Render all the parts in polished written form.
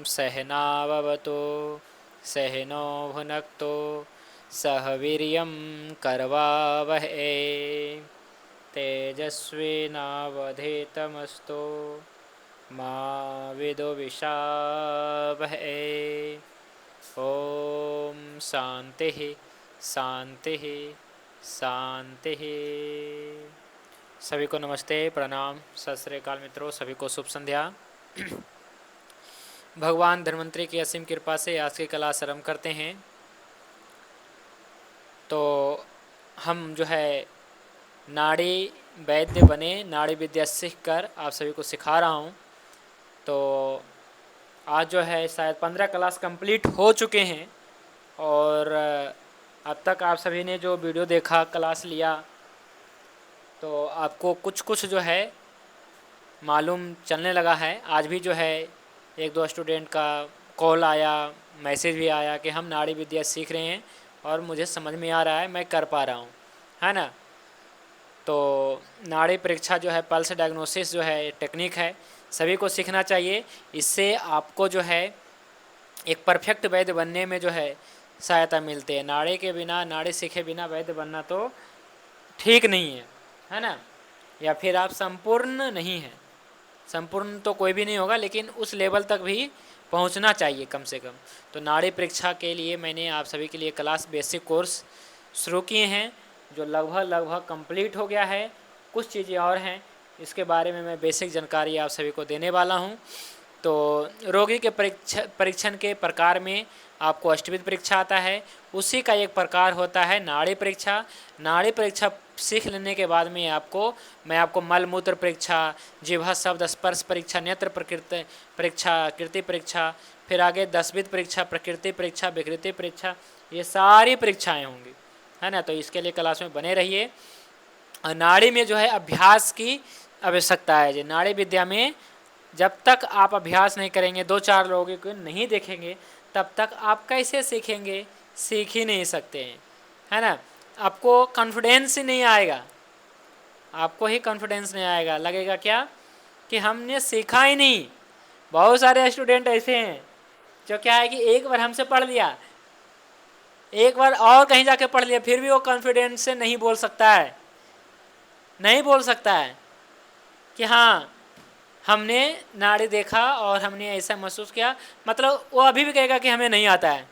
सहनाववतु सहनो भुनक्तु सह वीर्यं करवावहै तेजस्विनावधीतमस्तु मा विद्विषावहै। ओम शांति शांति शांति। सभी को नमस्ते, प्रणाम, सत श्री अकाल मित्रों, सभी को शुभ संध्या। भगवान धन्वंतरी की असीम कृपा से आज की क्लास आरंभ करते हैं। तो हम जो है नाड़ी वैद्य बने, नाड़ी विद्या सीख कर आप सभी को सिखा रहा हूँ। तो आज जो है शायद 15 क्लास कंप्लीट हो चुके हैं और अब तक आप सभी ने जो वीडियो देखा, क्लास लिया, तो आपको कुछ कुछ जो है मालूम चलने लगा है। आज भी जो है एक दो स्टूडेंट का कॉल आया, मैसेज भी आया कि हम नाड़ी विद्या सीख रहे हैं और मुझे समझ में आ रहा है, मैं कर पा रहा हूँ, है ना। तो नाड़ी परीक्षा जो है, पल्स डायग्नोसिस जो है टेक्निक है, सभी को सीखना चाहिए। इससे आपको जो है एक परफेक्ट वैद्य बनने में जो है सहायता मिलती है। नाड़ी के बिना, नाड़ी सीखे बिना वैद्य बनना तो ठीक नहीं है ना। या फिर आप संपूर्ण नहीं हैं। संपूर्ण तो कोई भी नहीं होगा, लेकिन उस लेवल तक भी पहुंचना चाहिए कम से कम। तो नाड़ी परीक्षा के लिए मैंने आप सभी के लिए क्लास बेसिक कोर्स शुरू किए हैं, जो लगभग कंप्लीट हो गया है। कुछ चीज़ें और हैं, इसके बारे में मैं बेसिक जानकारी आप सभी को देने वाला हूं। तो रोगी के परीक्षण के प्रकार में आपको अष्टविध परीक्षा आता है, उसी का एक प्रकार होता है नाड़ी परीक्षा। नाड़ी परीक्षा सीख लेने के बाद में मैं आपको मल मूत्र परीक्षा, जिह्वा शब्द स्पर्श परीक्षा, नेत्र प्रकृति परीक्षा, कृति परीक्षा, फिर आगे 10विध परीक्षा, प्रकृति परीक्षा, विकृति परीक्षा, ये सारी परीक्षाएं होंगी, है ना। तो इसके लिए क्लास में बने रहिए। नाड़ी में जो है अभ्यास की आवश्यकता है। जो नाड़ी विद्या में जब तक आप अभ्यास नहीं करेंगे, 2-4 लोगों को नहीं देखेंगे, तब तक आप कैसे सीखेंगे? सीख ही नहीं सकते हैं, है ना। आपको कॉन्फिडेंस ही नहीं आएगा, आपको ही कॉन्फिडेंस नहीं आएगा, लगेगा क्या कि हमने सीखा ही नहीं। बहुत सारे स्टूडेंट ऐसे हैं जो क्या है कि एक बार हमसे पढ़ लिया, एक बार और कहीं जाके पढ़ लिया, फिर भी वो कॉन्फिडेंस से नहीं बोल सकता है, नहीं बोल सकता है कि हाँ हमने नाड़ी देखा और हमने ऐसा महसूस किया। मतलब वो अभी भी कहेगा कि हमें नहीं आता है,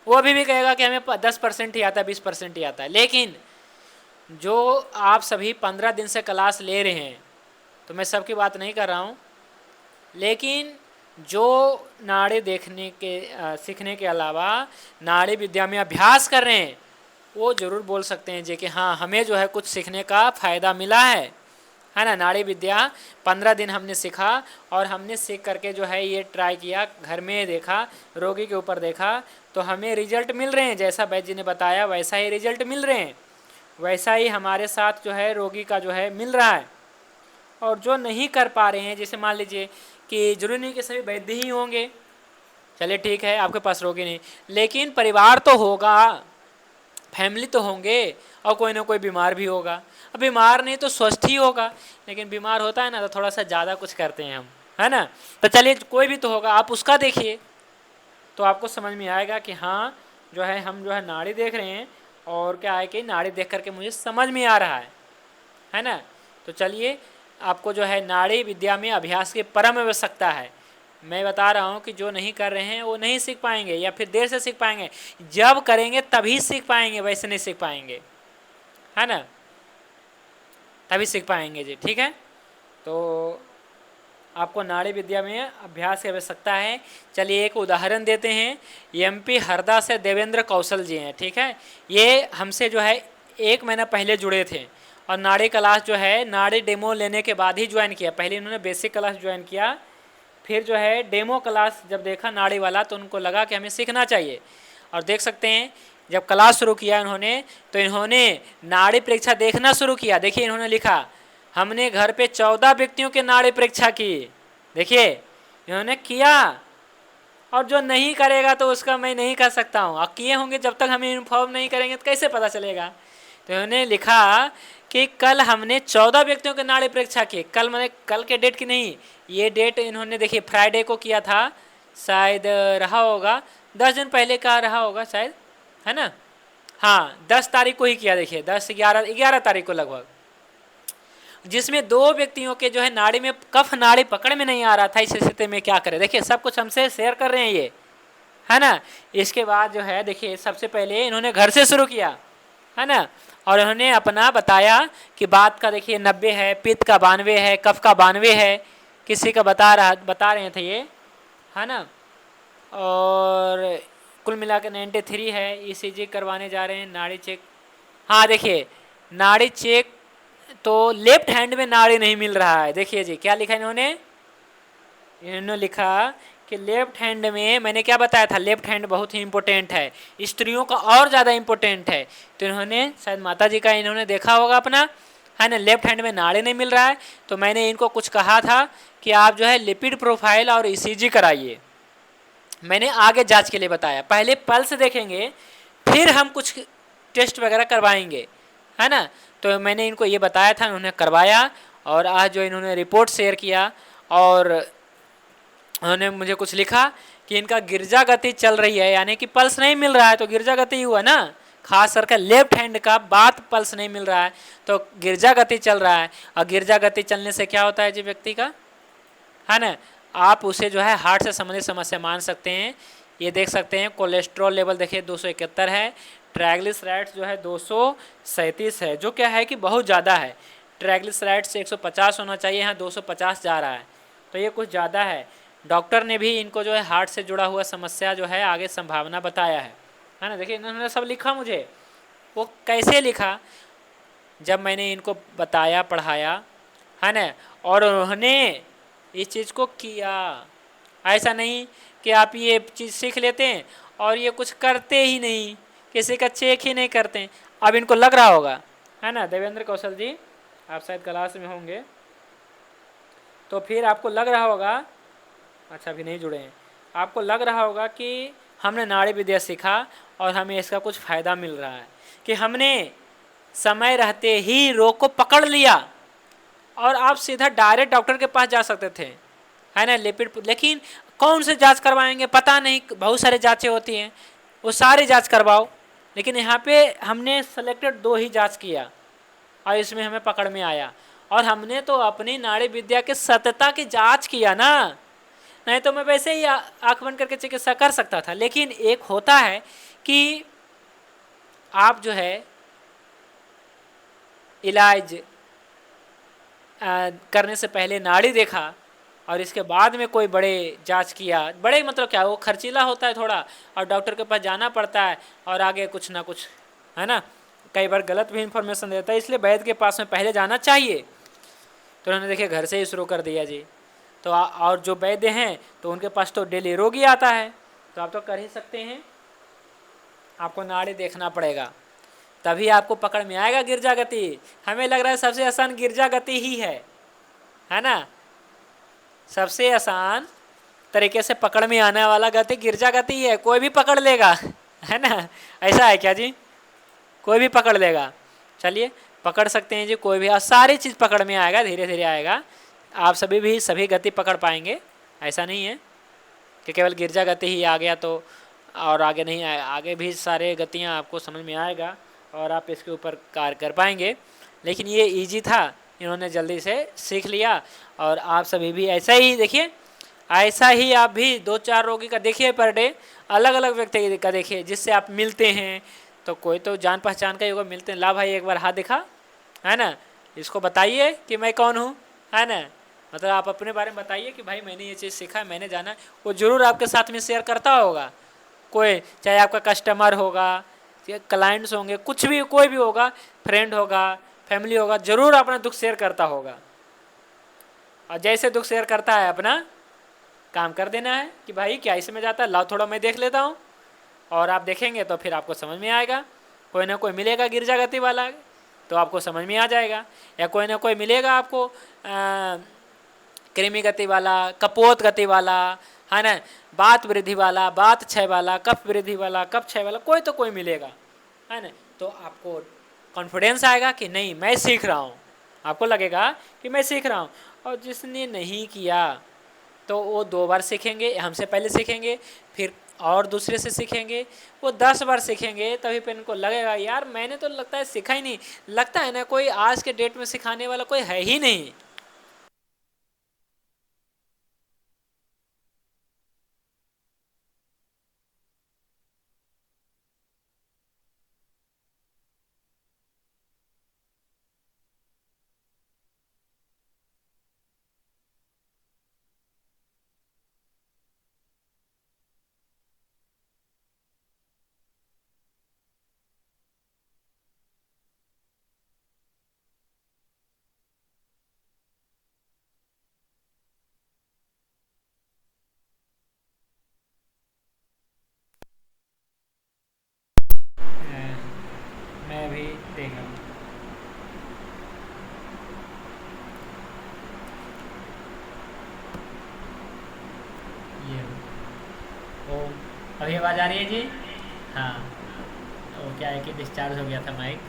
वो अभी भी कहेगा कि हमें 10% ही आता है, 20% ही आता है। लेकिन जो आप सभी 15 दिन से क्लास ले रहे हैं, तो मैं सबकी बात नहीं कर रहा हूँ, लेकिन जो नाड़ी देखने के सीखने के अलावा नाड़ी विद्या में अभ्यास कर रहे हैं, वो ज़रूर बोल सकते हैं जी कि हाँ हमें जो है कुछ सीखने का फ़ायदा मिला है ना। नाड़ी विद्या 15 दिन हमने सीखा और हमने सीख करके जो है ये ट्राई किया, घर में देखा, रोगी के ऊपर देखा, तो हमें रिजल्ट मिल रहे हैं। जैसा वैद्य जी ने बताया वैसा ही रिजल्ट मिल रहे हैं, वैसा ही हमारे साथ जो है रोगी का जो है मिल रहा है। और जो नहीं कर पा रहे हैं, जैसे मान लीजिए कि जरूरी नहीं कि सभी वैद्य ही होंगे, चलिए ठीक है आपके पास रोगी नहीं, लेकिन परिवार तो होगा, फैमिली तो होंगे, और कोई ना कोई बीमार भी होगा। अब बीमार नहीं तो स्वस्थ ही होगा, लेकिन बीमार होता है ना तो थोड़ा सा ज़्यादा कुछ करते हैं हम, है ना। तो चलिए कोई भी तो होगा, आप उसका देखिए तो आपको समझ में आएगा कि हाँ जो है हम जो है नाड़ी देख रहे हैं और क्या है कि नाड़ी देख करके मुझे समझ में आ रहा है ना। तो चलिए आपको जो है नाड़ी विद्या में अभ्यास की परम आवश्यकता है। मैं बता रहा हूँ कि जो नहीं कर रहे हैं वो नहीं सीख पाएंगे, या फिर देर से सीख पाएंगे। जब करेंगे तभी सीख पाएंगे, वैसे नहीं सीख पाएंगे, है ना, तभी सीख पाएंगे जी, ठीक है। तो आपको नाड़ी विद्या में अभ्यास की आवश्यकता है। चलिए एक उदाहरण देते हैं। MP हरदा से देवेंद्र कौशल जी हैं, ठीक है। ये हमसे जो है 1 महीना पहले जुड़े थे और नाड़ी क्लास जो है नाड़ी डेमो लेने के बाद ही ज्वाइन किया। पहले इन्होंने बेसिक क्लास ज्वाइन किया, फिर जो है डेमो क्लास जब देखा नाड़ी वाला तो उनको लगा कि हमें सीखना चाहिए। और देख सकते हैं जब क्लास शुरू किया इन्होंने, तो इन्होंने नाड़ी परीक्षा देखना शुरू किया। देखिए इन्होंने लिखा, हमने घर पे 14 व्यक्तियों के नाड़ी परीक्षा की। देखिए इन्होंने किया, और जो नहीं करेगा तो उसका मैं नहीं कर सकता हूँ। और किए होंगे, जब तक हमें इन्फॉर्म नहीं करेंगे तो कैसे पता चलेगा। तो इन्होंने लिखा कि कल हमने 14 व्यक्तियों की नाड़ी परीक्षा की। कल मैंने कल के डेट की नहीं, ये डेट इन्होंने देखिए फ्राइडे को किया था, शायद रहा होगा, 10 दिन पहले का रहा होगा शायद, है ना। हाँ 10 तारीख को ही किया, देखिए 10 11 तारीख को लगभग, जिसमें 2 व्यक्तियों के जो है नाड़ी में कफ नाड़ी पकड़ में नहीं आ रहा था। इस स्थिति में क्या करें, देखिए सब कुछ हमसे शेयर कर रहे हैं ये, है ना। इसके बाद जो है देखिए सबसे पहले इन्होंने घर से शुरू किया, है ना, और उन्होंने अपना बताया कि बात का देखिए 90 है, पित्त का 92 है, कफ का 92 है, किसी का बता रहे थे ये, है ना। और कुल मिला के 93 है। ईसीजी करवाने जा रहे हैं, नाड़ी चेक। हाँ देखिए नाड़ी चेक, तो लेफ्ट हैंड में नाड़ी नहीं मिल रहा है। देखिए जी क्या लिखा इन्होंने लिखा कि लेफ्ट हैंड में, मैंने क्या बताया था, लेफ्ट हैंड बहुत ही इंपॉर्टेंट है, स्त्रियों का और ज़्यादा इंपॉर्टेंट है। तो इन्होंने शायद माता जी का इन्होंने देखा होगा अपना, है ना, लेफ्ट हैंड में नाड़ी नहीं मिल रहा है। तो मैंने इनको कुछ कहा था कि आप जो है लिपिड प्रोफाइल और ईसीजी कराइए। मैंने आगे जांच के लिए बताया, पहले पल्स देखेंगे फिर हम कुछ टेस्ट वगैरह करवाएंगे, है ना। तो मैंने इनको ये बताया था, उन्होंने करवाया, और आज जो इन्होंने रिपोर्ट शेयर किया, और उन्होंने मुझे कुछ लिखा कि इनका गिरजा गति चल रही है, यानी कि पल्स नहीं मिल रहा है तो गिरजा गति हुआ ना, खास करके लेफ्ट हैंड का बात पल्स नहीं मिल रहा है तो गिरजा गति चल रहा है। और गिरजा गति चलने से क्या होता है जी व्यक्ति का, है ना, आप उसे जो है हार्ट से संबंधित समस्या मान सकते हैं। ये देख सकते हैं कोलेस्ट्रॉल लेवल देखिए 271 है, ट्राइग्लिसराइड्स जो है 237 है, जो क्या है कि बहुत ज़्यादा है। ट्राइग्लिसराइड्स 150 होना चाहिए, यहाँ 250 जा रहा है, तो ये कुछ ज़्यादा है। डॉक्टर ने भी इनको जो है हार्ट से जुड़ा हुआ समस्या जो है आगे संभावना बताया है ना। देखिए इन्होंने सब लिखा मुझे, वो कैसे लिखा, जब मैंने इनको बताया पढ़ाया, है ना, और उन्होंने इस चीज़ को किया। ऐसा नहीं कि आप ये चीज़ सीख लेते हैं और ये कुछ करते ही नहीं, किसी का चेक ही नहीं करते। अब इनको लग रहा होगा, है ना, देवेंद्र कौशल जी आप शायद क्लास में होंगे, तो फिर आपको लग रहा होगा, अच्छा अभी नहीं जुड़े हैं, आपको लग रहा होगा कि हमने नाड़ी विद्या सीखा और हमें इसका कुछ फ़ायदा मिल रहा है, कि हमने समय रहते ही रोग को पकड़ लिया और आप सीधा डायरेक्ट डॉक्टर के पास जा सकते थे, है ना, लेकिन कौन से जांच करवाएंगे पता नहीं, बहुत सारे जांचें होती हैं, वो सारी जांच करवाओ। लेकिन यहाँ पे हमने सेलेक्टेड 2 ही जांच किया और इसमें हमें पकड़ में आया, और हमने तो अपनी नाड़ी विद्या के सत्यता की जांच किया ना, नहीं तो मैं वैसे ही आँख बंद करके चिकित्सा कर सकता था। लेकिन एक होता है कि आप जो है इलाज करने से पहले नाड़ी देखा और इसके बाद में कोई बड़े जांच किया, बड़े मतलब क्या, वो खर्चीला होता है थोड़ा, और डॉक्टर के पास जाना पड़ता है और आगे कुछ ना कुछ, है ना, कई बार गलत भी इंफॉर्मेशन देता है, इसलिए वैद्य के पास में पहले जाना चाहिए। तो उन्होंने देखिए घर से ही शुरू कर दिया जी। तो और जो वैद्य हैं तो उनके पास तो डेली रोगी आता है, तो आप तो कर ही सकते हैं, आपको नाड़ी देखना पड़ेगा तभी आपको पकड़ में आएगा गिरजा गति। हमें लग रहा है सबसे आसान गिरजा गति ही है ना, सबसे आसान तरीके से पकड़ में आने वाला गति गिरजा गति ही है, कोई भी पकड़ लेगा, है ना। ऐसा है क्या जी, कोई भी पकड़ लेगा, चलिए पकड़ सकते हैं जी, कोई भी, सारी चीज़ पकड़ में आएगा, धीरे धीरे आएगा, आप सभी गति पकड़ पाएंगे। ऐसा नहीं है कि केवल गिरजा गति ही आ गया तो और आगे नहीं आए, आगे भी सारे गतियाँ आपको समझ में आएगा और आप इसके ऊपर कार्य कर पाएंगे। लेकिन ये इजी था, इन्होंने जल्दी से सीख लिया, और आप सभी भी ऐसा ही देखिए, ऐसा ही आप भी 2-4 रोगी का देखिए पर डे, अलग अलग व्यक्ति का देखिए जिससे आप मिलते हैं, तो कोई तो जान पहचान का ही होगा, मिलते हैं, ला भाई एक बार हाथ दिखा, है ना, इसको बताइए कि मैं कौन हूँ, है ना, मतलब आप अपने बारे में बताइए कि भाई मैंने ये चीज़ सीखा है, मैंने जाना, वो ज़रूर आपके साथ में शेयर करता होगा, कोई चाहे आपका कस्टमर होगा, क्लाइंट्स होंगे, कुछ भी, कोई भी होगा, फ्रेंड होगा, फैमिली होगा, ज़रूर अपना दुख शेयर करता होगा, और जैसे दुख शेयर करता है अपना काम कर देना है कि भाई क्या इसमें जाता है, लाओ थोड़ा मैं देख लेता हूँ, और आप देखेंगे तो फिर आपको समझ में आएगा, कोई ना कोई मिलेगा गिरजा गति वाला तो आपको समझ में आ जाएगा, या कोई ना कोई मिलेगा आपको कृमि गति वाला, कपोत गति वाला, है ना, बात वृद्धि वाला, बात क्षय वाला, कफ वृद्धि वाला, कफ क्षय वाला, कोई तो कोई मिलेगा, है ना, तो आपको कॉन्फिडेंस आएगा कि नहीं मैं सीख रहा हूँ, आपको लगेगा कि मैं सीख रहा हूँ। और जिसने नहीं किया तो वो 2 बार सीखेंगे, हमसे पहले सीखेंगे, फिर और दूसरे से सीखेंगे, वो 10 बार सीखेंगे, तभी पे इनको लगेगा यार मैंने तो लगता है सीखा ही नहीं। लगता है ना कोई आज के डेट में सिखाने वाला कोई है ही नहीं। मैं भी देख रहा हूँ। ये ओ, अभी आवाज़ आ रही है जी? हाँ। तो क्या है कि डिस्चार्ज हो गया था माइक।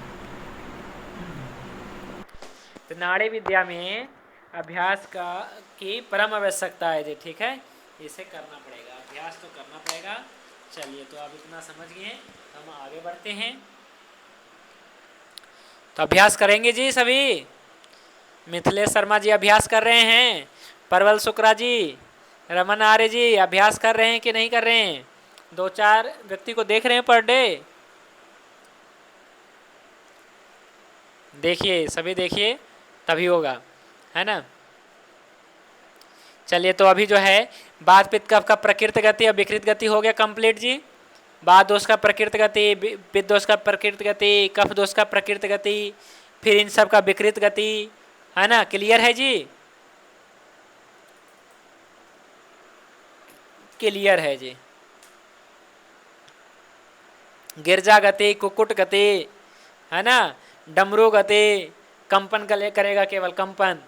तो नाड़ी विद्या में अभ्यास का की परम आवश्यकता है जी, ठीक है। इसे करना पड़ेगा, अभ्यास तो करना पड़ेगा। चलिए तो आप इतना समझ गए, हम आगे बढ़ते हैं। तो अभ्यास करेंगे जी सभी। मिथिलेश शर्मा जी अभ्यास कर रहे हैं, परवल शुक्ला जी, रमन आर्य जी अभ्यास कर रहे हैं कि नहीं कर रहे हैं? 2-4 व्यक्ति को देख रहे हैं पर डे। देखिए सभी देखिए, तभी होगा, है ना। चलिए तो अभी जो है बात पित्त कफ का प्रकृत गति और विकृत गति हो गया कंप्लीट जी। बात दोष का प्रकृत गति, पित्त दोष का प्रकृत गति, कफ दोष का प्रकृत गति, फिर इन सब का विकृत गति, है ना। क्लियर है जी? क्लियर है जी। गिरजा गति, कुकुट गति, है ना, डमरू गति, कंपन करेगा केवल कंपन,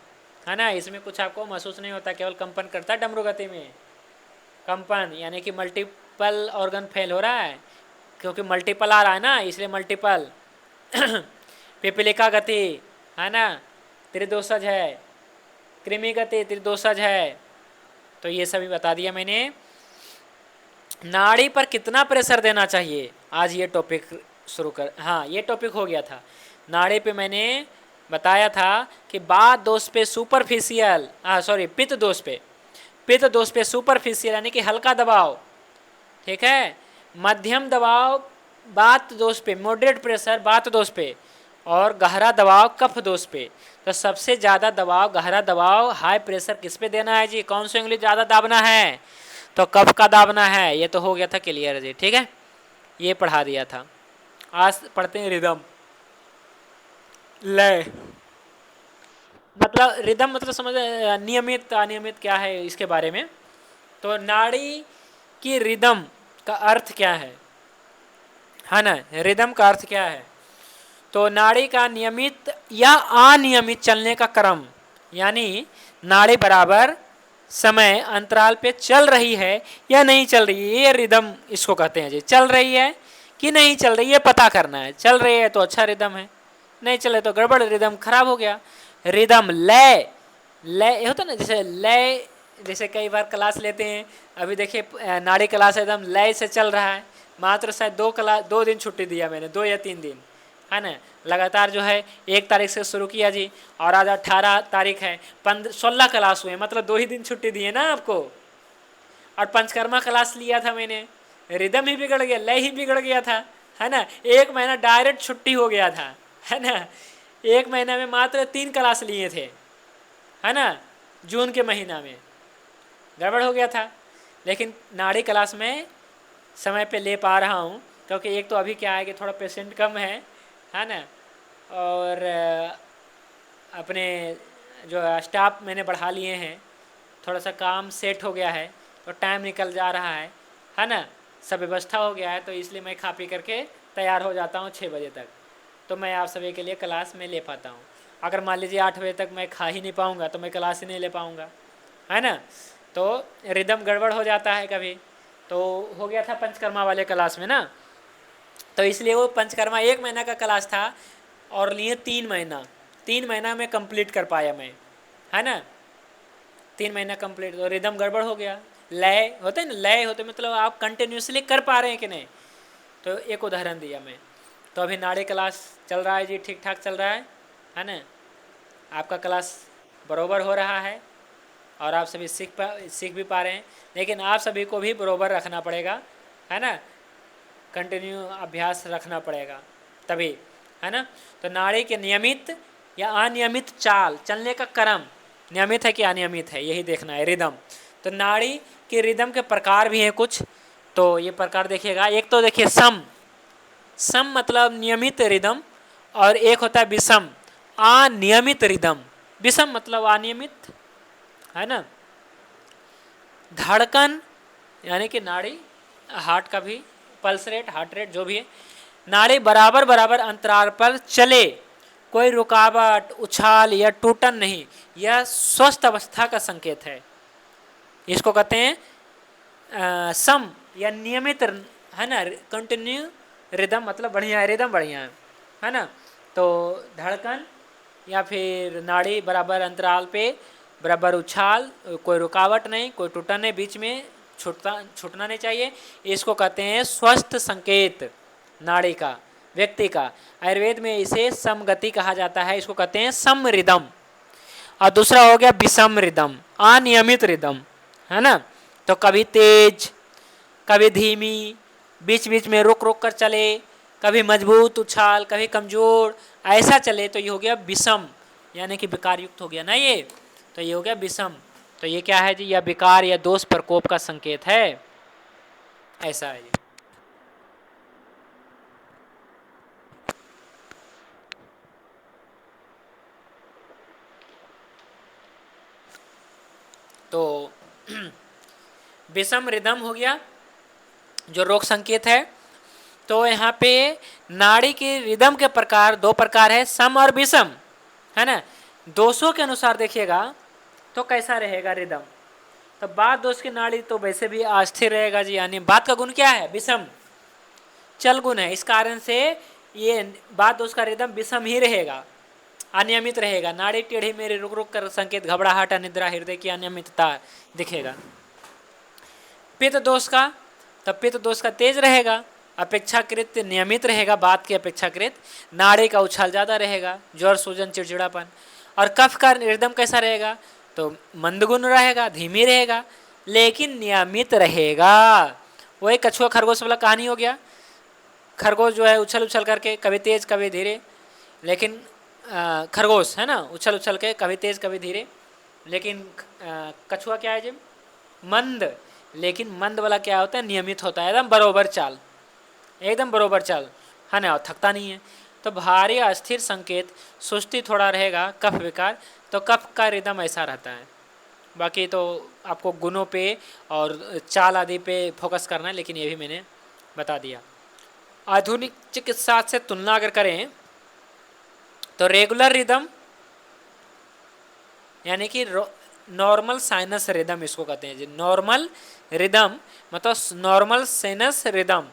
है ना। इसमें कुछ आपको महसूस नहीं होता, केवल कंपन करता है डमरू गति में। कंपन यानी कि मल्टीपल ऑर्गन फेल हो रहा है, क्योंकि मल्टीपल आ रहा है ना, इसलिए मल्टीपल। पिपलिका गति, है ना, त्रिदोषज है। कृमि गति त्रिदोषज है। तो ये सभी बता दिया मैंने। नाड़ी पर कितना प्रेशर देना चाहिए, आज ये टॉपिक शुरू कर, हाँ ये टॉपिक हो गया था। नाड़ी पे मैंने बताया था कि बात दोष पे सुपरफिशियल, सॉरी पित्त दोष पे, पित्त दोष पे सुपरफिशियल यानी कि हल्का दबाव, ठीक है। मध्यम दबाव बात दोष पे, मॉडरेट प्रेशर बात दोष पे, और गहरा दबाव कफ दोष पे। तो सबसे ज़्यादा दबाव, गहरा दबाव, हाई प्रेशर किस पे देना है जी? कौन सी उंगली ज़्यादा दाबना है? तो कफ का दाबना है। ये तो हो गया था क्लियर जी, ठीक है, ये पढ़ा दिया था। आज पढ़ते हैं रिदम, लय। मतलब रिदम मतलब समझ, नियमित अनियमित क्या है इसके बारे में। तो नाड़ी की रिदम का अर्थ क्या है ना। रिदम का अर्थ क्या है? तो नाड़ी का नियमित या अनियमित चलने का क्रम, यानी नाड़ी बराबर समय अंतराल पे चल रही है या नहीं चल रही है, ये रिदम इसको कहते हैं जी। चल रही है कि नहीं चल रही है पता करना है। चल रही है तो अच्छा रिदम है, नहीं चले तो गड़बड़, रिदम खराब हो गया। रिदम लय, लय होता ना, जैसे लय, जैसे कई बार क्लास लेते हैं, अभी देखिए नाड़ी क्लास एकदम लय से चल रहा है। मात्र शायद 2 दिन छुट्टी दिया मैंने, 2 या 3 दिन, है ना। लगातार जो है 1 तारीख से शुरू किया जी, और आज 18 तारीख है, 16 क्लास हुए, मतलब 2 ही दिन छुट्टी दिए ना आपको। और पंचकर्मा क्लास लिया था मैंने, रिदम ही बिगड़ गया, लय ही बिगड़ गया था, है ना। 1 महीना डायरेक्ट छुट्टी हो गया था, है ना। 1 महीना में मात्र 3 क्लास लिए थे, है ना, जून के महीना में गड़बड़ हो गया था। लेकिन नाड़ी क्लास में समय पे ले पा रहा हूँ, क्योंकि एक तो अभी क्या है कि थोड़ा पेशेंट कम है ना, और अपने जो स्टाफ मैंने बढ़ा लिए हैं, थोड़ा सा काम सेट हो गया है, तो टाइम निकल जा रहा है ना, सब व्यवस्था हो गया है, तो इसलिए मैं खा पी करके तैयार हो जाता हूँ 6 बजे तक, तो मैं आप सभी के लिए क्लास में ले पाता हूँ। अगर मान लीजिए 8 बजे तक मैं खा ही नहीं पाऊँगा तो मैं क्लास ही नहीं ले पाऊँगा, है ना। तो रिदम गड़बड़ हो जाता है कभी। तो हो गया था पंचकर्मा वाले क्लास में ना, तो इसलिए वो पंचकर्मा 1 महीना का क्लास था, और लिए 3 महीना, 3 महीना में कंप्लीट कर पाया मैं, है ना। 3 महीना कंप्लीट, तो रिदम गड़बड़ हो गया। लय होते हैं ना, लय होते मतलब आप कंटिन्यूसली कर पा रहे हैं कि नहीं। तो एक उदाहरण दिया मैं। तो अभी नाड़ी क्लास चल रहा है जी, ठीक ठाक चल रहा है ना। आपका क्लास बराबर हो रहा है और आप सभी सीख भी पा रहे हैं, लेकिन आप सभी को भी बराबर रखना पड़ेगा, है ना। कंटिन्यू अभ्यास रखना पड़ेगा तभी, है ना। तो नाड़ी के नियमित या अनियमित चाल, चलने का क्रम नियमित है कि अनियमित है, यही देखना है। रिदम, तो नाड़ी के रिदम के प्रकार भी हैं कुछ। तो ये प्रकार देखिएगा, एक तो देखिए सम, सम मतलब नियमित रिदम, और एक होता है विषम, अनियमित रिदम। विषम मतलब अनियमित, है ना। धड़कन यानी कि नाड़ी, हार्ट का भी पल्स रेट, हार्ट रेट जो भी है, नाड़ी बराबर बराबर अंतराल पर चले, कोई रुकावट, उछाल या टूटन नहीं, यह स्वस्थ अवस्था का संकेत है। इसको कहते हैं सम या नियमित, है ना। कंटिन्यू रिदम मतलब बढ़िया है, रिदम बढ़िया है ना। तो धड़कन या फिर नाड़ी बराबर अंतराल पे, बराबर उछाल, कोई रुकावट नहीं, कोई टूटन नहीं, बीच में छूटना नहीं चाहिए, इसको कहते हैं स्वस्थ संकेत नाड़ी का, व्यक्ति का। आयुर्वेद में इसे समगति कहा जाता है, इसको कहते हैं सम रिदम। और दूसरा हो गया विषम रिदम, अनियमित रिदम, है ना। तो कभी तेज, कभी धीमी, बीच बीच में रुक रुक कर चले, कभी मजबूत उछाल, कभी कमजोर, ऐसा चले, तो ये हो गया विषम, यानी कि विकार युक्त हो गया ना ये। तो ये हो गया विषम। तो ये क्या है जी, यह विकार या दोष प्रकोप का संकेत है, ऐसा है ये। तो विषम रिदम हो गया जो रोग संकेत है। तो यहाँ पे नाड़ी की रिदम के प्रकार दो प्रकार है, सम और विषम, है ना। दोषों के अनुसार देखिएगा तो कैसा रहेगा रिदम। तो बात दोष की नाड़ी तो वैसे भी अस्थिर रहेगा जी, यानी बात का गुण क्या है, विषम चल गुण है, इस कारण से ये बात दोष का रिदम विषम ही रहेगा, अनियमित रहेगा। नाड़ी टेढ़ी मेढ़ी रुक रुक कर संकेत, घबराहट, अनिद्रा, हृदय की अनियमितता दिखेगा। पित्त दोष का, तब पित्त दोष का तेज रहेगा, अपेक्षाकृत नियमित रहेगा, बात की अपेक्षाकृत। नाड़ी का उछाल ज़्यादा रहेगा, ज्वर, सूजन, चिड़चिड़ापन। और कफ का रिदम कैसा रहेगा, तो मंदगुण रहेगा, धीमी रहेगा, लेकिन नियमित रहेगा। वही कछुआ खरगोश वाला कहानी हो गया। खरगोश जो है उछल उछल करके कभी तेज कभी धीरे, लेकिन खरगोश है ना, उछल उछल के कभी तेज कभी धीरे, लेकिन कछुआ क्या है जी, मंद। लेकिन मंद वाला क्या होता है, नियमित होता है, एकदम बरोबर चाल, एकदम बरोबर चाल, है ना, और थकता नहीं है। तो भारी अस्थिर संकेत, सुस्ती थोड़ा रहेगा, कफ विकार, तो कफ का रिदम ऐसा रहता है। बाकी तो आपको गुणों पे और चाल आदि पे फोकस करना है, लेकिन ये भी मैंने बता दिया। आधुनिक चिकित्सा से तुलना अगर करें तो रेगुलर रिदम यानी कि नॉर्मल साइनस रिदम इसको कहते हैं जी। नॉर्मल रिदम मतलब नॉर्मल साइनस रिदम,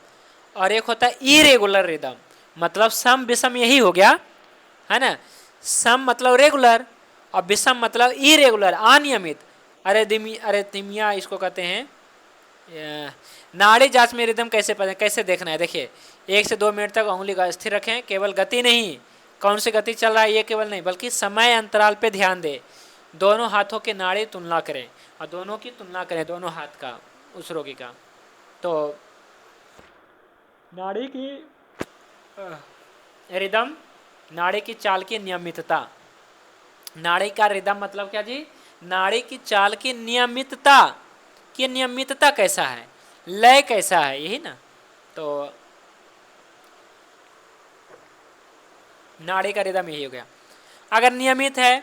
और एक होता है इरेगुलर रिदम, मतलब सम विषम, यही हो गया, है ना। सम मतलब रेगुलर और विषम मतलब इरेगुलर, अनियमित। अरेथमिया इसको कहते हैं। नाड़ी जांच में रिदम कैसे देखना है, देखिए 1 से 2 मिनट तक उंगली का स्थिर रखें, केवल गति नहीं, कौन सी गति चल रहा है ये केवल नहीं, बल्कि समय अंतराल पे ध्यान दें। दोनों हाथों के नाड़ी तुलना करें, और दोनों की तुलना करें, दोनों हाथ का उस रोगी का। तो नाड़ी की रिदम, नाड़ी की चाल की नियमितता। नाड़ी का रिदम मतलब क्या जी, नाड़ी की चाल की नियमितता, कि नियमितता कैसा है, लय कैसा है, यही ना। तो नाड़ी का रिदम यही हो गया। अगर नियमित है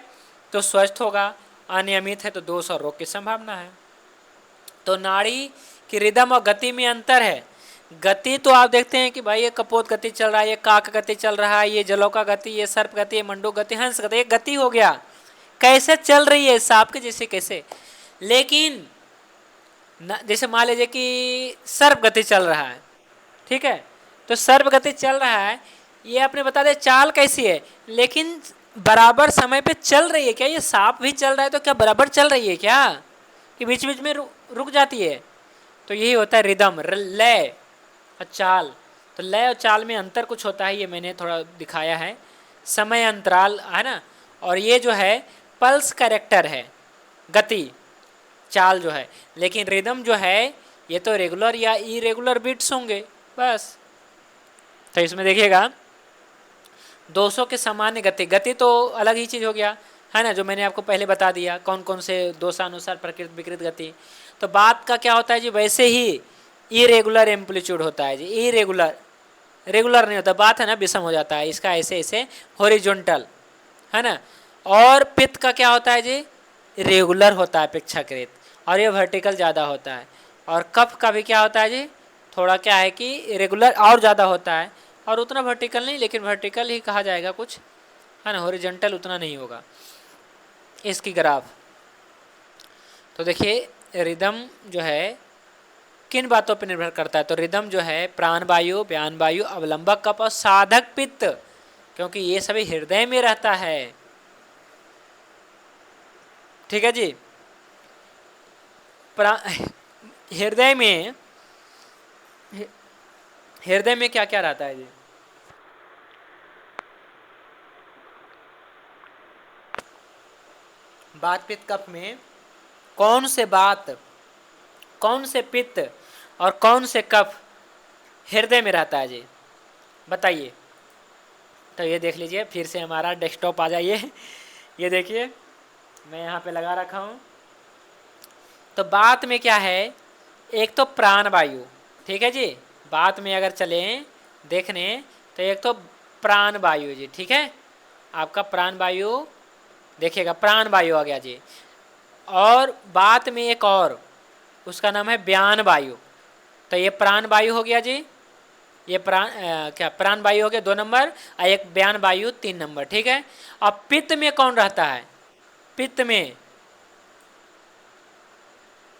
तो स्वस्थ होगा, अनियमित है तो दोष और रोग की संभावना है। तो नाड़ी की रिदम और गति में अंतर है। गति तो आप देखते हैं कि भाई ये कपोत गति चल रहा है, ये काक गति चल रहा है, ये जलौका गति, ये सर्प गति, ये मंडूक गति, हंस गति, ये गति हो गया, कैसे चल रही है, सांप के जैसे कैसे। लेकिन जैसे मान लीजिए कि सर्प गति चल रहा है, ठीक है, तो सर्प गति चल रहा है, ये आपने बता दें चाल कैसी है, लेकिन बराबर समय पे चल रही है क्या? ये सांप भी चल रहा है तो क्या बराबर चल रही है क्या, कि बीच बीच में रुक जाती है? तो यही होता है रिदम, लय और चाल। तो लय और चाल में अंतर कुछ होता है, ये मैंने थोड़ा दिखाया है। समय अंतराल है ना, और ये जो है पल्स कैरेक्टर है, गति चाल जो है। लेकिन रिदम जो है ये तो रेगुलर या इरेगुलर बीट्स होंगे बस। तो इसमें देखिएगा 200 के सामान्य गति, गति तो अलग ही चीज़ हो गया है ना, जो मैंने आपको पहले बता दिया कौन कौन से दोषानुसार प्रकृत विकृत गति। तो बात का क्या होता है जी, वैसे ही इरेगुलर एम्पलीट्यूड होता है जी, इरेगुलर, रेगुलर नहीं होता, बात है ना विषम हो जाता है इसका, ऐसे ऐसे हॉरिजॉन्टल है ना। और पित्त का क्या होता है जी, रेगुलर होता है अपेक्षाकृत, और ये वर्टिकल ज़्यादा होता है। और कफ का भी क्या होता है जी, थोड़ा क्या है कि रेगुलर और ज़्यादा होता है, और उतना वर्टिकल नहीं, लेकिन वर्टिकल ही कहा जाएगा कुछ है ना, हॉरिजॉन्टल उतना नहीं होगा इसकी ग्राफ। तो देखिए रिदम जो है किन बातों पर निर्भर करता है, तो रिदम जो है प्राण वायु, व्यान वायु, अवलंबक कफ और साधक पित्त, क्योंकि ये सभी हृदय में रहता है। ठीक है जी। हृदय में, हृदय में क्या क्या रहता है जी, बात पित्त कफ में कौन से बात, कौन से पित्त और कौन से कफ हृदय में रहता है जी, बताइए। तो ये देख लीजिए, फिर से हमारा डेस्कटॉप आ जाइए। ये देखिए मैं यहाँ पे लगा रखा हूँ। तो बात में क्या है, एक तो प्राण वायु, ठीक है जी, बात में अगर चलें देखने तो एक तो प्राण वायु जी, ठीक है, आपका प्राण वायु देखिएगा, प्राण वायु आ गया जी। और बात में एक और, उसका नाम है व्यान वायु। तो ये प्राण वायु हो गया जी, ये क्या प्राण वायु हो गया 2 नंबर, और एक व्यान वायु 3 नंबर, ठीक है। अब पित्त में कौन रहता है, पित्त में,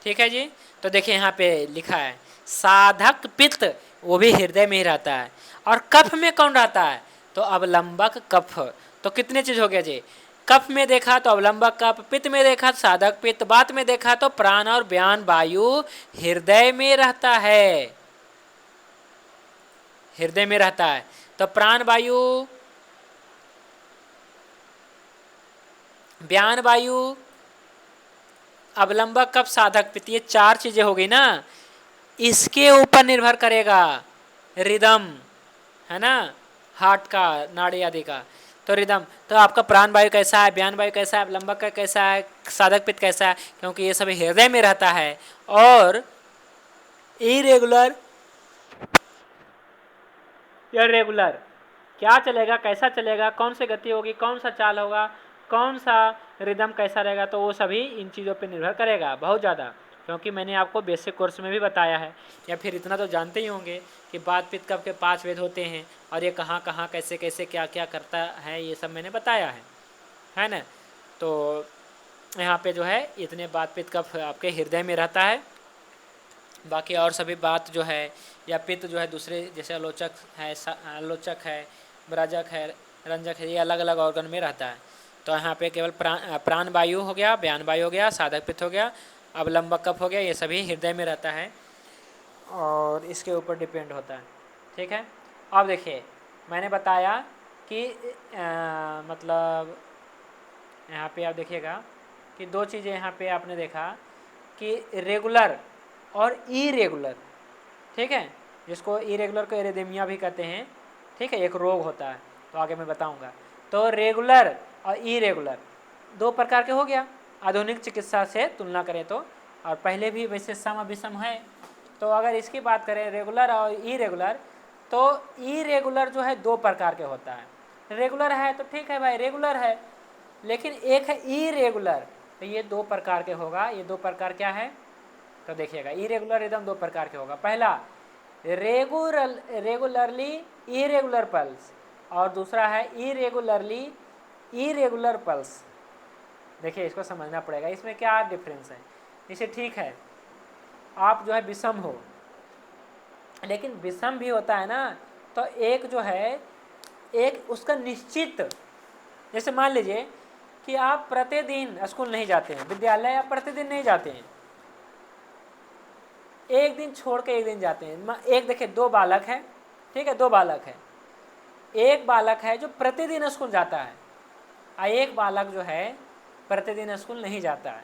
ठीक है जी। तो देखिए यहाँ पे लिखा है साधक पित्त, वो भी हृदय में ही रहता है। और कफ में कौन रहता है, तो अवलंबक कफ। तो कितने चीज हो गया जी, कफ में देखा तो अवलंबक कफ, पित्त में देखा तो साधक पित्त, बात में देखा तो प्राण और व्यान वायु हृदय में रहता है, हृदय में रहता है। तो प्राण वायु, व्यान वायु, अवलंबक कफ, साधक पित्त, ये 4 चीजें हो गई ना, इसके ऊपर निर्भर करेगा रिदम, है ना, हार्ट का, नाड़ी आदि का। तो रिदम, तो आपका प्राण वायु कैसा है, व्यान वायु कैसा है, अवलंबक का कैसा है, साधक पित्त कैसा है, क्योंकि ये सभी हृदय में रहता है। और इरेगुलर या रेगुलर क्या चलेगा, कैसा चलेगा, कौन सी गति होगी, कौन सा चाल होगा, कौन सा रिदम कैसा रहेगा, तो वो सभी इन चीज़ों पे निर्भर करेगा बहुत ज़्यादा। क्योंकि मैंने आपको बेसिक कोर्स में भी बताया है, या फिर इतना तो जानते ही होंगे कि बात पित्त कफ के 5 वेद होते हैं, और ये कहाँ कहाँ कैसे कैसे क्या क्या करता है, ये सब मैंने बताया है ना। तो यहाँ पे जो है इतने बात पित्त कफ आपके हृदय में रहता है। बाकी और सभी बात जो है या पित्त जो है दूसरे, जैसे आलोचक है, आलोचक है, ब्राजक है, रंजक है, ये अलग अलग ऑर्गन में रहता है। तो यहाँ पे केवल प्राण वायु हो गया, व्यान वायु हो गया, साधक पित्त हो गया, अवलंबक कफ हो गया, ये सभी हृदय में रहता है और इसके ऊपर डिपेंड होता है। ठीक है। अब देखिए मैंने बताया कि मतलब यहाँ पे आप देखिएगा कि 2 चीज़ें यहाँ पे आपने देखा कि रेगुलर और इरेगुलर, ठीक है, जिसको इरेगुलर को एरिथमिया भी कहते हैं, ठीक है, एक रोग होता है, तो आगे मैं बताऊंगा। तो रेगुलर और इरेगुलर 2 प्रकार के हो गया आधुनिक चिकित्सा से तुलना करें तो, और पहले भी वैसे सम विषम है। तो अगर इसकी बात करें रेगुलर और इरेगुलर, तो इरेगुलर जो है 2 प्रकार के होता है। रेगुलर है तो ठीक है भाई, रेगुलर है, लेकिन एक है इरेगुलर, तो ये 2 प्रकार के होगा। ये 2 प्रकार क्या है, तो देखिएगा इरेगुलर रिदम 2 प्रकार के होगा। पहला रेगुलरली इरेगुलर पल्स, और दूसरा है इरेगुलरली इरेगुलर पल्स। देखिए इसको समझना पड़ेगा, इसमें क्या डिफरेंस है। इसे ठीक है आप जो है विषम हो, लेकिन विषम भी होता है ना, तो एक जो है एक उसका निश्चित जैसे मान लीजिए कि आप प्रतिदिन स्कूल नहीं जाते हैं, विद्यालय आप प्रतिदिन नहीं जाते हैं, एक दिन छोड़ के एक दिन जाते हैं। एक देखिए, दो बालक है, ठीक है, दो बालक है, एक बालक है जो प्रतिदिन स्कूल जाता है और एक बालक जो है प्रतिदिन स्कूल नहीं जाता है।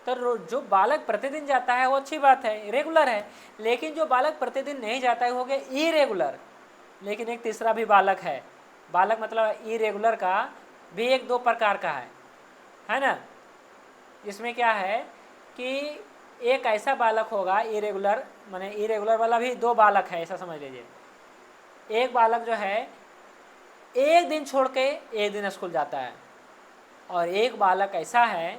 तो जो बालक प्रतिदिन जाता है वो अच्छी बात है, रेगुलर है, लेकिन जो बालक प्रतिदिन नहीं जाता है हो गया इरेगुलर। लेकिन एक तीसरा भी बालक है, बालक मतलब इरेगुलर का भी एक दो प्रकार का है ना। इसमें क्या है कि एक ऐसा बालक होगा इरेगुलर, माने इरेगुलर वाला भी दो बालक है ऐसा समझ लीजिए। एक बालक जो है एक दिन छोड़ के एक दिन स्कूल जाता है, और एक बालक ऐसा है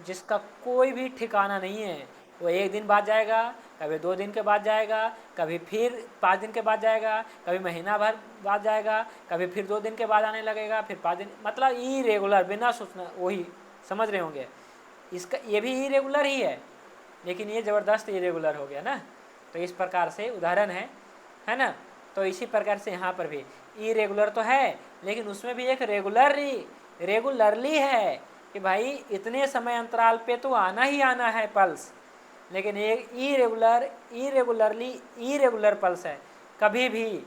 जिसका कोई भी ठिकाना नहीं है, वो एक दिन बाद जाएगा, कभी 2 दिन के बाद जाएगा, कभी फिर 5 दिन के बाद जाएगा, कभी महीना भर बाद जाएगा, कभी फिर 2 दिन के बाद आने लगेगा, फिर 5 दिन, मतलब इरेगुलर, बिना सोचना, वही समझ रहे होंगे। इसका ये भी इरेगुलर ही है, लेकिन ये ज़बरदस्त इरेगुलर हो गया ना। तो इस प्रकार से उदाहरण है ना। तो इसी प्रकार से यहाँ पर भी इरेगुलर तो है, लेकिन उसमें भी एक रेगुलरली है कि भाई इतने समय अंतराल पे तो आना ही आना है पल्स। लेकिन एक इरेगुलर पल्स है, कभी भी,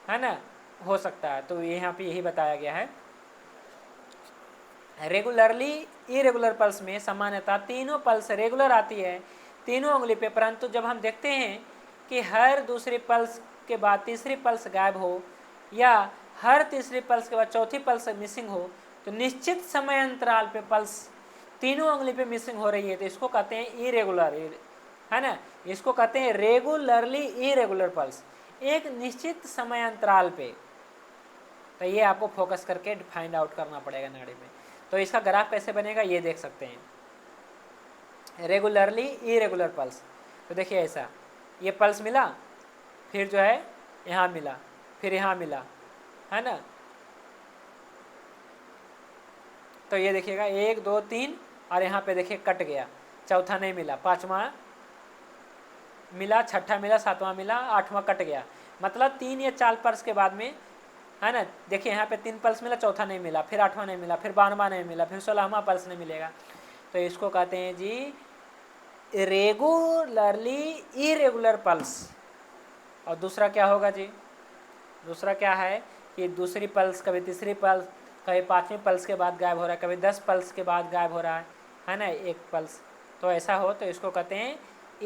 है ना, हो सकता है। तो यहाँ पे यही बताया गया है। रेगुलरली इरेगुलर पल्स में सामान्यतः तीनों पल्स रेगुलर आती है तीनों उंगली पे, परंतु जब हम देखते हैं कि हर दूसरी पल्स के बाद तीसरी पल्स गायब हो या हर तीसरी पल्स के बाद चौथी पल्स मिसिंग हो, तो निश्चित समय अंतराल पे पल्स तीनों उंगली पे मिसिंग हो रही है, तो इसको कहते हैं इरेगुलर, है ना। इसको कहते हैं रेगुलरली इरेगुलर पल्स, एक निश्चित समय अंतराल पे। तो ये आपको फोकस करके फाइंड आउट करना पड़ेगा नाड़ी में। तो इसका ग्राफ कैसे बनेगा ये देख सकते हैं, रेगुलरली इरेगुलर पल्स। तो देखिए ऐसा, ये पल्स मिला, फिर जो है यहाँ मिला, फिर यहाँ मिला, है ना। तो ये देखिएगा 1 2 3, और यहाँ पे देखिए कट गया, चौथा नहीं मिला, पाँचवा मिला, छठा मिला, सातवां मिला, आठवां कट गया। मतलब 3 या 4 पल्स के बाद में, है ना, देखिए यहाँ पे 3 पल्स मिला, चौथा नहीं मिला, फिर 8वां नहीं मिला, फिर 12वां नहीं मिला, फिर 16वां पल्स नहीं मिलेगा। तो इसको कहते हैं जी रेगुलरली इरेगुलर पल्स। और दूसरा क्या होगा जी, दूसरा क्या है कि दूसरी पल्स कभी तीसरी पल्स, कभी 5वीं पल्स के बाद गायब हो रहा है, कभी 10 पल्स के बाद गायब हो रहा है ना, एक पल्स। तो ऐसा हो तो इसको कहते हैं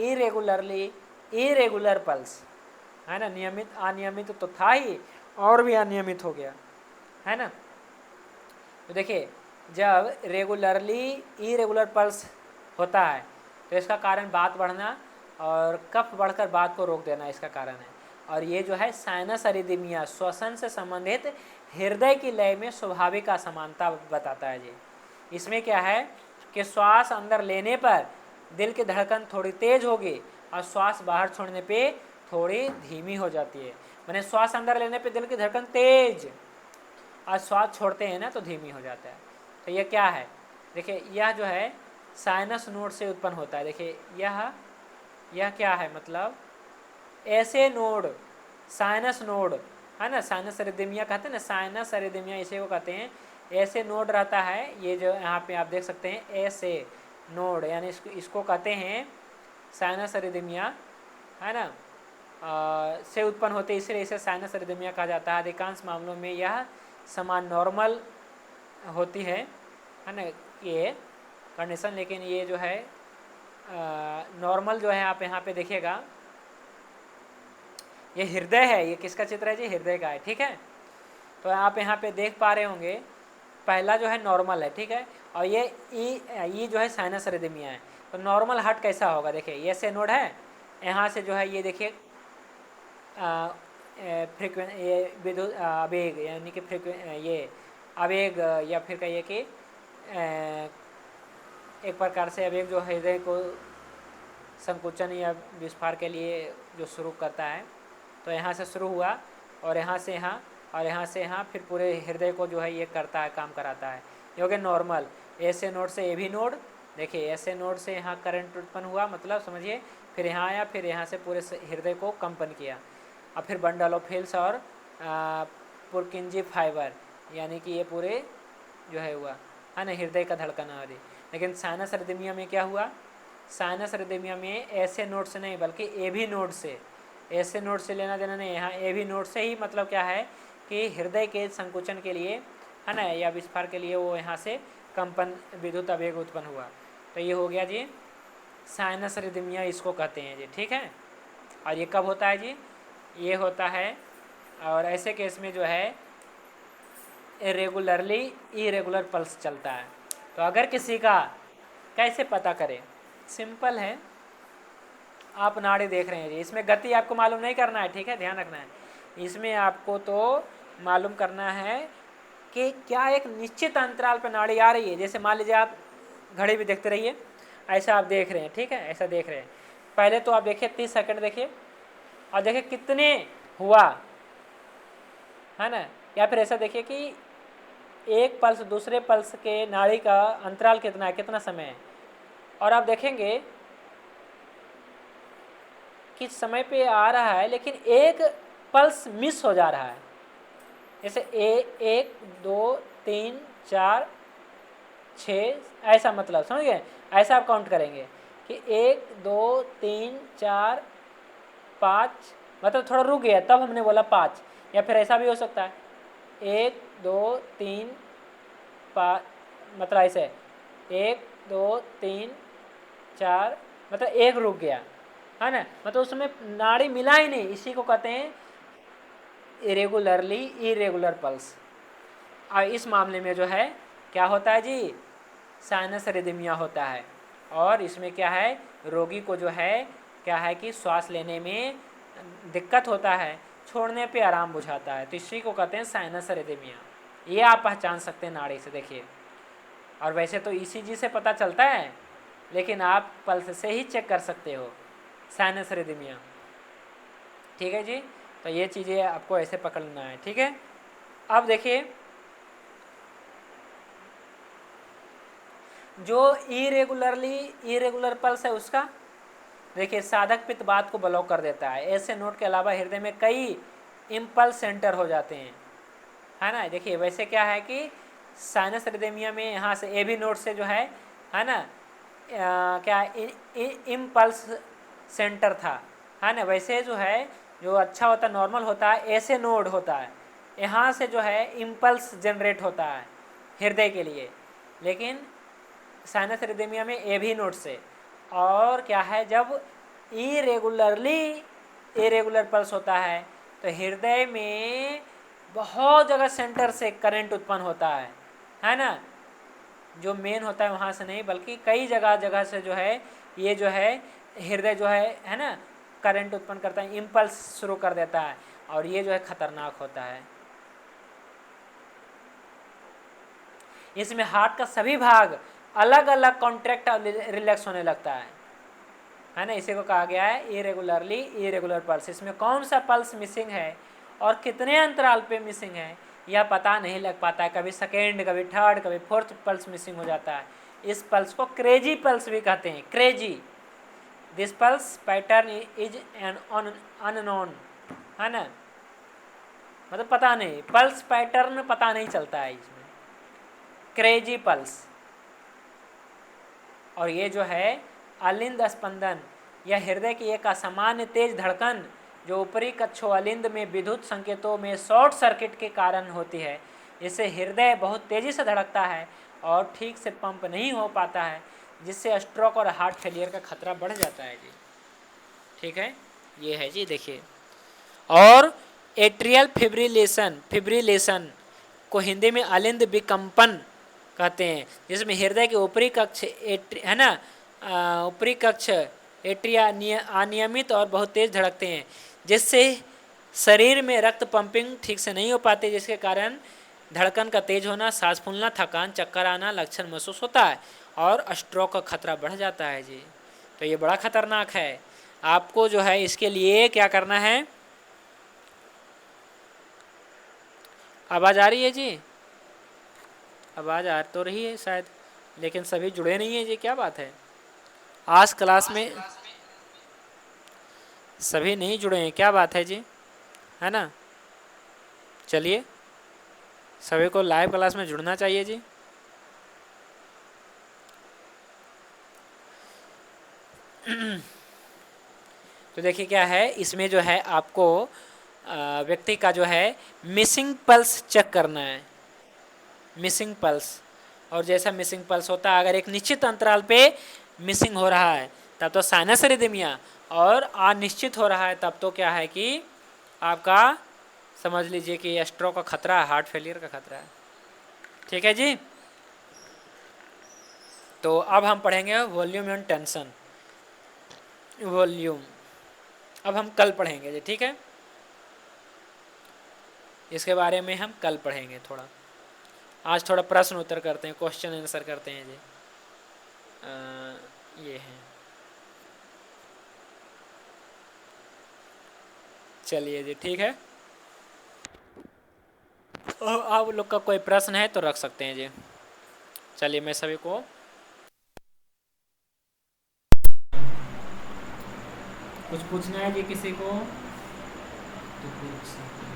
इरेगुलरली इरेगुलर पल्स, है ना। नियमित अनियमित तो था ही, और भी अनियमित हो गया, है ना। तो देखिए जब रेगुलरली इरेगुलर पल्स होता है तो इसका कारण बात बढ़ना और कफ बढ़कर बात को रोक देना इसका कारण है। और ये जो है साइनस अरिदमिया, श्वसन से संबंधित हृदय की लय में स्वाभाविक असमानता बताता है जी। इसमें क्या है कि श्वास अंदर लेने पर दिल की धड़कन थोड़ी तेज होगी और श्वास बाहर छोड़ने पे थोड़ी धीमी हो जाती है। मैंने श्वास अंदर लेने पे दिल की धड़कन तेज और श्वास छोड़ते हैं ना तो धीमी हो जाता है। तो ये क्या है, देखिए यह जो है साइनस नोड से उत्पन्न होता है। देखिए यह क्या है, मतलब ऐसे नोड, साइनस नोड, है ना, साइनस अरिदमिया कहते हैं ना, साइनस अरिदमिया इसे को कहते हैं। ऐसे नोड रहता है, ये जो यहाँ पे आप देख सकते हैं ऐसे नोड, यानी इसको कहते हैं साइनस अरिदमिया, है ना, से उत्पन्न होते, इसलिए इसे साइनस अरिदमिया कहा जाता है। अधिकांश मामलों में यह समान नॉर्मल होती है ना ये कंडीशन, लेकिन ये जो है नॉर्मल जो है आप यहाँ पे देखिएगा, ये हृदय है, ये किसका चित्र है जी, हृदय का है, ठीक है। तो आप यहाँ पे देख पा रहे होंगे, पहला जो है नॉर्मल है, ठीक है, और ये ई जो है साइनस अरिदमिया है। तो नॉर्मल हार्ट कैसा होगा, देखिए ये से नोड है, यहाँ से जो है ये देखिए ये विद्युत आवेग, यानी कि ये आवेग, या फिर कहिए कि एक प्रकार से आवेग जो हृदय को संकुचन या विस्फार के लिए जो शुरू करता है। तो यहाँ से शुरू हुआ और यहाँ से यहाँ और यहाँ से यहाँ, फिर पूरे हृदय को जो है ये करता है, काम कराता है। ये हो गया नॉर्मल। ऐसे नोड से ए भी नोड, देखिए ऐसे नोड से यहाँ करंट उत्पन्न हुआ, मतलब समझिए, फिर यहाँ आया, फिर यहाँ से पूरे हृदय को कंपन किया। और फिर बंडल ऑफ हिल्स और पुरकिंजी फाइबर, यानी कि ये पूरे जो है हुआ, है ना, हृदय का धड़कन आदि। लेकिन साइनस रिदमिया में क्या हुआ, साइनस रिदमिया में ऐसे नोड से नहीं बल्कि ए भी नोड से, ऐसे नोड से लेना देना नहीं, यहाँ ए भी नोड से ही मतलब क्या है कि हृदय के संकुचन के लिए, है ना, या विस्फार के लिए वो यहाँ से कंपन विद्युत आवेग उत्पन्न हुआ। तो ये हो गया जी साइनस रिदमिया, इसको कहते हैं जी, ठीक है। और ये कब होता है जी, ये होता है और ऐसे केस में जो है इरेगुलरली इरेगुलर पल्स चलता है। तो अगर किसी का, कैसे पता करें, सिंपल है, आप नाड़ी देख रहे हैं जी, इसमें गति आपको मालूम नहीं करना है, ठीक है, ध्यान रखना है। इसमें आपको तो मालूम करना है कि क्या एक निश्चित अंतराल पर नाड़ी आ रही है। जैसे मान लीजिए आप घड़ी भी देखते रहिए, ऐसा आप देख रहे हैं, ठीक है, ऐसा देख रहे हैं। पहले तो आप देखिए 30 सेकंड देखिए और देखिए कितने हुआ, है ना। या फिर ऐसा देखिए कि एक पल्स दूसरे पल्स के नाड़ी का अंतराल कितना है, कितना समय है, और आप देखेंगे कि समय पे आ रहा है लेकिन एक पल्स मिस हो जा रहा है। जैसे 1 2 3 4 6, ऐसा मतलब समझ गए, ऐसा आप काउंट करेंगे कि 1 2 3 4 5, मतलब थोड़ा रुक गया तब हमने बोला 5। या फिर ऐसा भी हो सकता है 1 2 3 5, मतलब ऐसे 1 2 3 4, मतलब एक रुक गया, है ना, मतलब उसमें नाड़ी मिला ही नहीं, इसी को कहते हैं इरेगुलरली इरेगुलर पल्स। और इस मामले में जो है क्या होता है जी, साइनस रिदमिया होता है। और इसमें क्या है, रोगी को जो है क्या है कि श्वास लेने में दिक्कत होता है, छोड़ने पे आराम बुझाता है, तो इसी को कहते हैं साइनस रिदमिया। ये आप पहचान सकते हैं नाड़ी से, देखिए। और वैसे तो ईसीजी से पता चलता है, लेकिन आप पल्स से ही चेक कर सकते हो साइनस रिदमिया, ठीक है जी। तो ये चीज़ें आपको ऐसे पकड़ना है, ठीक है। अब देखिए जो इरेगुलर पल्स है उसका, देखिए साधक पित्तवात को ब्लॉक कर देता है। ऐसे नोड के अलावा हृदय में कई इम्पल्स सेंटर हो जाते हैं, है ना। देखिए वैसे क्या है कि साइनस रिदमिया में यहाँ से ए बी नोड से जो है ना, क्या इम्पल्स सेंटर था, है ना। वैसे जो है जो अच्छा होता है, नॉर्मल होता है, ऐसे नोड होता है, यहाँ से जो है इम्पल्स जनरेट होता है हृदय के लिए। लेकिन साइनस रिदमिया में ए भी नोड से, और क्या है जब इरेगुलर पल्स होता है तो हृदय में बहुत जगह सेंटर से करंट उत्पन्न होता है ना। जो मेन होता है वहाँ से नहीं बल्कि कई जगह से जो है ये जो है हृदय जो है ना, करंट उत्पन्न करता है, इम्पल्स शुरू कर देता है, और ये जो है खतरनाक होता है। इसमें हार्ट का सभी भाग अलग अलग कॉन्ट्रैक्ट और रिलैक्स होने लगता है ना। इसी को कहा गया है इरेगुलरली इरेगुलर पल्स। इसमें कौन सा पल्स मिसिंग है और कितने अंतराल पे मिसिंग है यह पता नहीं लग पाता है। कभी सेकेंड, कभी थर्ड, कभी फोर्थ पल्स मिसिंग हो जाता है। इस पल्स को क्रेजी पल्स भी कहते हैं, crazy. This pulse pattern is an unknown, है ना, मतलब पता नहीं, पल्स पैटर्न पता नहीं चलता है इसमें, क्रेजी पल्स। और ये जो है अलिंद स्पंदन या हृदय की एक असामान्य तेज धड़कन जो ऊपरी कक्षोअलिंद में विद्युत संकेतों में शॉर्ट सर्किट के कारण होती है। इससे हृदय बहुत तेज़ी से धड़कता है और ठीक से पंप नहीं हो पाता है, जिससे स्ट्रोक और हार्ट फेलियर का खतरा बढ़ जाता है जी, ठीक है। ये है जी, देखिए। और एट्रियल फिब्रिलेशन को हिंदी में अलिंद विकम्पन कहते हैं, जिसमें हृदय के ऊपरी कक्ष है ना, ऊपरी कक्ष एट्रिया अनियमित और बहुत तेज धड़कते हैं, जिससे शरीर में रक्त पंपिंग ठीक से नहीं हो पाती, जिसके कारण धड़कन का तेज होना, सांस फूलना, थकान, चक्कर आना लक्षण महसूस होता है और स्ट्रोक का खतरा बढ़ जाता है जी। तो ये बड़ा खतरनाक है। आपको जो है इसके लिए क्या करना है, आवाज़ आ रही है जी, आवाज़ आ तो रही है शायद, लेकिन सभी जुड़े नहीं है जी, क्या बात है। आज क्लास में सभी नहीं जुड़े हैं, क्या बात है जी, है ना। चलिए सभी को लाइव क्लास में जुड़ना चाहिए जी। तो देखिए क्या है इसमें जो है आपको व्यक्ति का जो है मिसिंग पल्स चेक करना है, मिसिंग पल्स। और जैसा मिसिंग पल्स होता है अगर एक निश्चित अंतराल पे मिसिंग हो रहा है तब तो साइनस एरिथमिया, और अनिश्चित हो रहा है तब तो क्या है कि आपका समझ लीजिए कि स्ट्रोक का खतरा है, हार्ट फेलियर का खतरा है। ठीक है जी। तो अब हम पढ़ेंगे वॉल्यूम एंड टेंशन। वॉल्यूम अब हम कल पढ़ेंगे जी, ठीक है। इसके बारे में हम कल पढ़ेंगे थोड़ा। आज थोड़ा प्रश्न उत्तर करते हैं, क्वेश्चन आंसर करते हैं जी। ये है, चलिए जी ठीक है। आप लोग का कोई प्रश्न है तो रख सकते हैं जी। चलिए मैं सभी को कुछ पूछना है जी किसी को तो पूछ सकते हैं।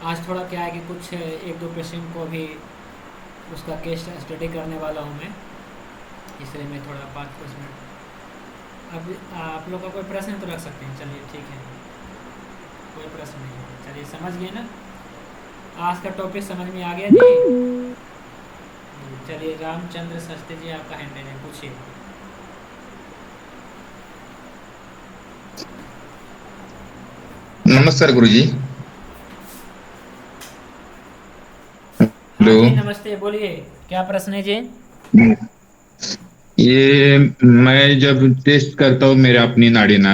आज थोड़ा क्या है कि कुछ एक दो पेशेंट को भी उसका केस स्टडी करने वाला हूँ मैं, इसलिए मैं थोड़ा 5-10 मिनट। अब आप लोग का कोई प्रश्न है तो रख सकते हैं। चलिए ठीक है, कोई प्रश्न नहीं है। चलिए समझ गए ना, आज का टॉपिक समझ में आ गया जी। चलिए रामचंद्र शास्त्री जी आपका हैंडल है, पूछिए। नमस्कार गुरुजी। हाँ हेलो। जी नमस्ते, बोलिए क्या प्रश्न है जी। ये मैं जब टेस्ट करता हूँ मेरे अपनी नाड़ी ना,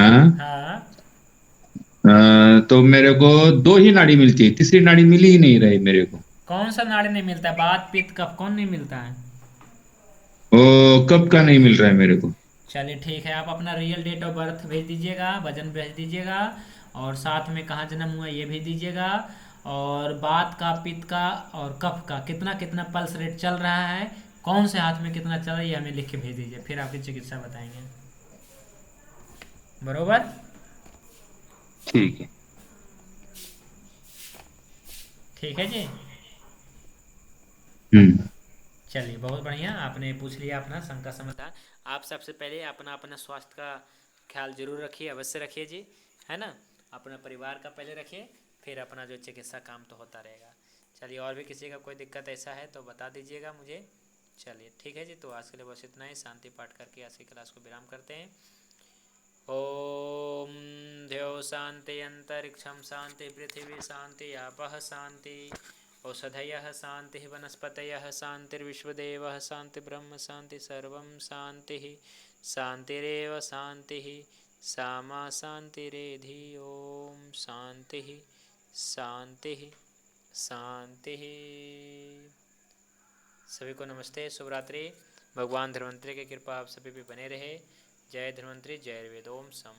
हाँ, तो मेरे को दो ही नाड़ी मिलती है, तीसरी नाड़ी मिल ही नहीं रही मेरे को। कौन सा नाड़ी नहीं मिलता है? बात पित्त कफ कौन नहीं मिलता है? वो कब का नहीं मिल रहा है मेरे को। चलिए ठीक है, आप अपना रियल डेट ऑफ बर्थ भेज दीजिएगा, वजन भेज दीजिएगा, और साथ में कहाँ जन्म हुआ ये भेज दीजिएगा, और बात का पित्त का और कफ का कितना कितना पल्स रेट चल रहा है, कौन से हाथ में कितना चल रहा है ये हमें लिख के भेज दीजिए, फिर आपकी चिकित्सा बताएंगे। बरोबर। ठीक है। ठीक है जी। हम्म। चलिए बहुत बढ़िया, आपने पूछ लिया अपना शंका समाधान। आप सबसे पहले अपना अपना स्वास्थ्य का ख्याल जरूर रखिए, अवश्य रखिए जी, है ना। अपना परिवार का पहले रखिए, फिर अपना जो चिकित्सा काम तो होता रहेगा। चलिए और भी किसी का कोई दिक्कत ऐसा है तो बता दीजिएगा मुझे। चलिए ठीक है जी, तो आज के लिए बस इतना ही। शांति पाठ करके आज की क्लास को विराम करते हैं। ओम द्यो शांति अंतरिक्षम शांति पृथ्वी शांति आपः शांति औषधयः शांति वनस्पतयः शांतिर्विश्वदेवः शांति ब्रह्म शांति सर्वं शांतिः शांतिरेव शांतिः सामा शांतिरेधि। ओम शांतिः शांतिः शांतिः। सभी को नमस्ते, शुभ रात्रि। भगवान धन्वंतरि की कृपा आप सभी पे बने रहे। जय धन्वंतरि, जय वेद। ओम सम।